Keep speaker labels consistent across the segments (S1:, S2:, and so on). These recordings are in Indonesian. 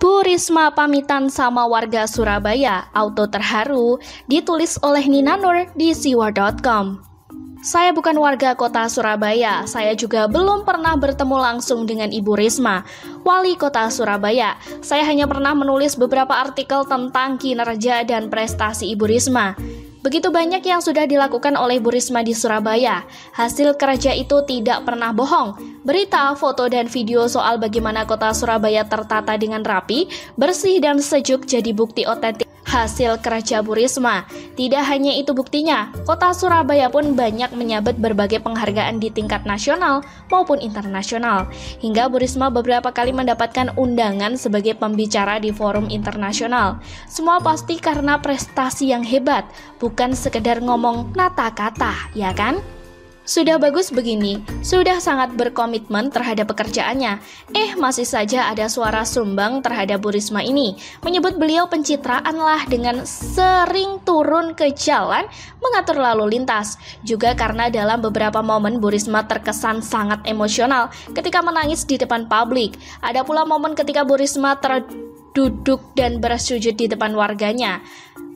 S1: Bu Risma pamitan sama warga Surabaya, auto terharu, ditulis oleh Nina Nur di siwa.com. Saya bukan warga kota Surabaya, saya juga belum pernah bertemu langsung dengan Ibu Risma, wali kota Surabaya. Saya hanya pernah menulis beberapa artikel tentang kinerja dan prestasi Ibu Risma. Begitu banyak yang sudah dilakukan oleh Bu Risma di Surabaya. Hasil kerja itu tidak pernah bohong. Berita, foto, dan video soal bagaimana kota Surabaya tertata dengan rapi, bersih, dan sejuk jadi bukti otentik hasil kerja Bu Risma. Tidak hanya itu buktinya, kota Surabaya pun banyak menyabet berbagai penghargaan di tingkat nasional maupun internasional. Hingga Bu Risma beberapa kali mendapatkan undangan sebagai pembicara di forum internasional. Semua pasti karena prestasi yang hebat, bukan sekedar ngomong kata-kata, ya kan? Sudah bagus begini, sudah sangat berkomitmen terhadap pekerjaannya. Masih saja ada suara sumbang terhadap Bu Risma ini, menyebut beliau pencitraan lah dengan sering turun ke jalan mengatur lalu lintas. Juga karena dalam beberapa momen Bu Risma terkesan sangat emosional ketika menangis di depan publik. Ada pula momen ketika Bu Risma terduduk dan bersujud di depan warganya.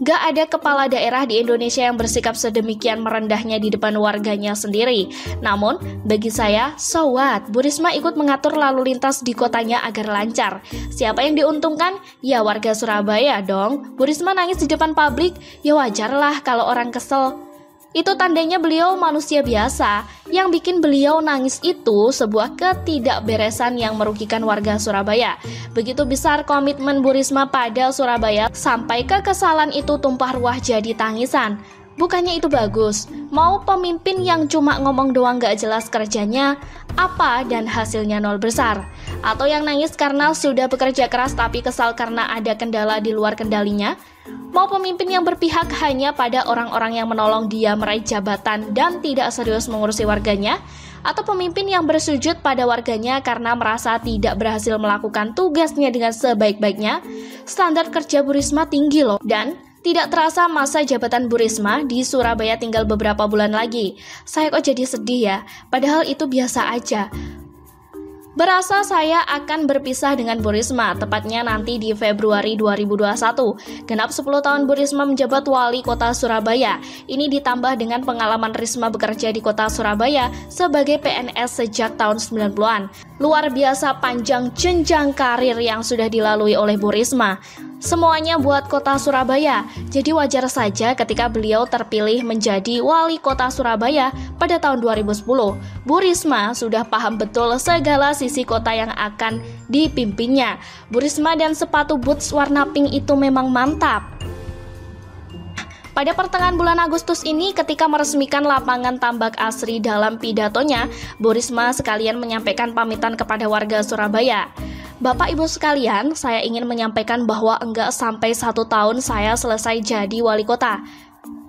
S1: Gak ada kepala daerah di Indonesia yang bersikap sedemikian merendahnya di depan warganya sendiri. Namun, bagi saya, so what? Bu Risma ikut mengatur lalu lintas di kotanya agar lancar. Siapa yang diuntungkan? Ya warga Surabaya dong. Bu Risma nangis di depan publik, ya wajarlah kalau orang kesel. Itu tandanya beliau manusia biasa. Yang bikin beliau nangis itu sebuah ketidakberesan yang merugikan warga Surabaya. Begitu besar komitmen Bu Risma pada Surabaya sampai kekesalan itu tumpah ruah jadi tangisan. Bukannya itu bagus? Mau pemimpin yang cuma ngomong doang gak jelas kerjanya apa dan hasilnya nol besar? Atau yang nangis karena sudah bekerja keras tapi kesal karena ada kendala di luar kendalinya? Mau pemimpin yang berpihak hanya pada orang-orang yang menolong dia meraih jabatan dan tidak serius mengurusi warganya? Atau pemimpin yang bersujud pada warganya karena merasa tidak berhasil melakukan tugasnya dengan sebaik-baiknya? Standar kerja Bu Risma tinggi loh, dan tidak terasa masa jabatan Bu Risma di Surabaya tinggal beberapa bulan lagi. Saya kok jadi sedih ya, padahal itu biasa aja. Berasa saya akan berpisah dengan Bu Risma, tepatnya nanti di Februari 2021. Genap 10 tahun Bu Risma menjabat wali kota Surabaya. Ini ditambah dengan pengalaman Risma bekerja di kota Surabaya sebagai PNS sejak tahun 90-an. Luar biasa panjang jenjang karir yang sudah dilalui oleh Bu Risma. Semuanya buat kota Surabaya, jadi wajar saja ketika beliau terpilih menjadi wali kota Surabaya pada tahun 2010. Bu Risma sudah paham betul segala sisi kota yang akan dipimpinnya. Bu Risma dan sepatu boots warna pink itu memang mantap. Pada pertengahan bulan Agustus ini, ketika meresmikan lapangan tambak asri dalam pidatonya, Bu Risma sekalian menyampaikan pamitan kepada warga Surabaya. Bapak Ibu sekalian, saya ingin menyampaikan bahwa enggak sampai 1 tahun saya selesai jadi wali kota.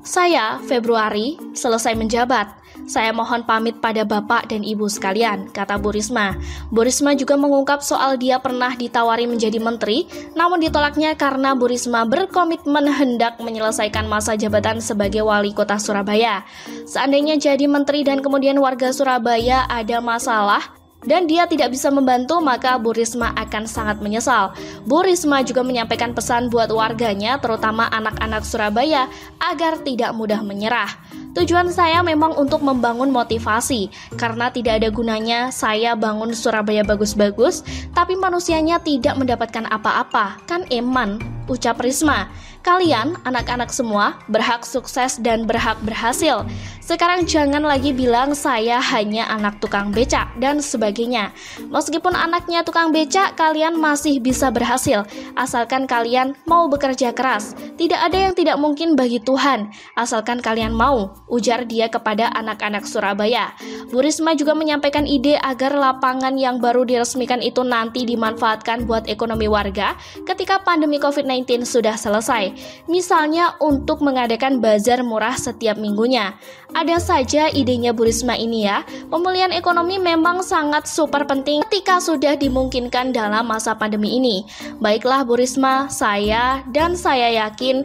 S1: Saya Februari selesai menjabat. Saya mohon pamit pada Bapak dan Ibu sekalian, kata Bu Risma. Bu Risma juga mengungkap soal dia pernah ditawari menjadi menteri, namun ditolaknya karena Bu Risma berkomitmen hendak menyelesaikan masa jabatan sebagai wali kota Surabaya. Seandainya jadi menteri dan kemudian warga Surabaya ada masalah dan dia tidak bisa membantu, maka Bu Risma akan sangat menyesal. Bu Risma juga menyampaikan pesan buat warganya, terutama anak-anak Surabaya, agar tidak mudah menyerah. Tujuan saya memang untuk membangun motivasi, karena tidak ada gunanya saya bangun Surabaya bagus-bagus, tapi manusianya tidak mendapatkan apa-apa, kan eman, ucap Risma. Kalian, anak-anak semua, berhak sukses dan berhak berhasil. Sekarang jangan lagi bilang saya hanya anak tukang becak dan sebagainya. Meskipun anaknya tukang becak, kalian masih bisa berhasil, asalkan kalian mau bekerja keras. Tidak ada yang tidak mungkin bagi Tuhan, asalkan kalian mau, ujar dia kepada anak-anak Surabaya. Bu Risma juga menyampaikan ide agar lapangan yang baru diresmikan itu nanti dimanfaatkan buat ekonomi warga ketika pandemi COVID-19 sudah selesai. Misalnya untuk mengadakan bazar murah setiap minggunya. Ada saja idenya Bu Risma ini ya. Pemulihan ekonomi memang sangat super penting ketika sudah dimungkinkan dalam masa pandemi ini. Baiklah Bu Risma, saya yakin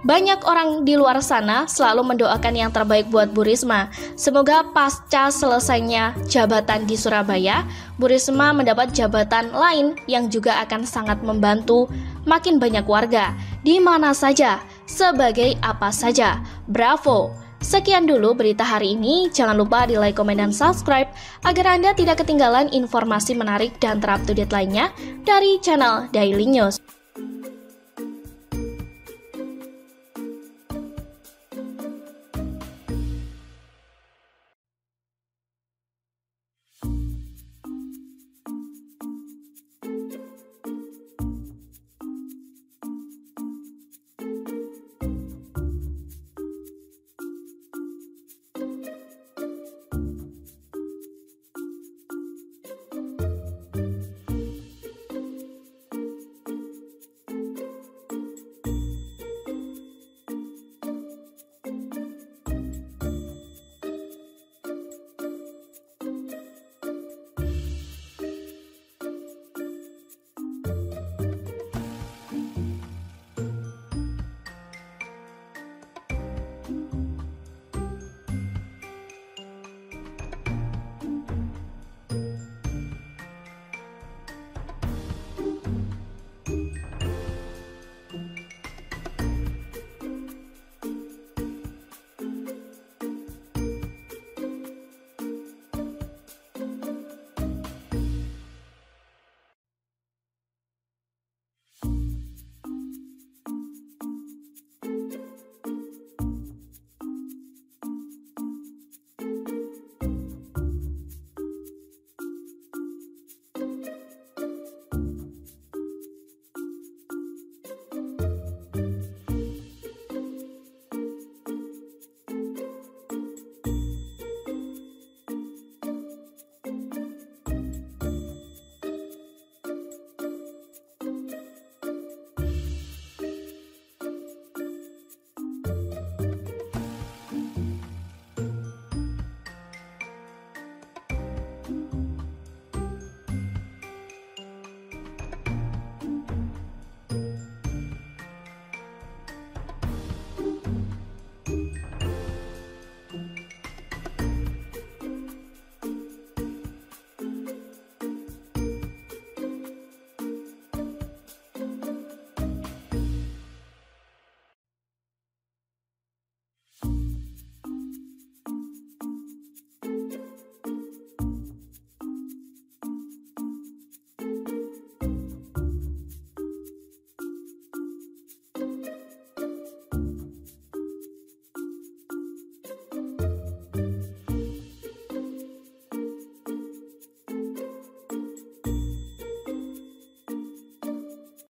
S1: Banyak orang di luar sana selalu mendoakan yang terbaik buat Bu Risma. Semoga pasca selesainya jabatan di Surabaya, Bu Risma mendapat jabatan lain yang juga akan sangat membantu makin banyak warga, di mana saja, sebagai apa saja. Bravo! Sekian dulu berita hari ini, jangan lupa di like, komen, dan subscribe agar Anda tidak ketinggalan informasi menarik dan terupdate lainnya dari channel Daily News.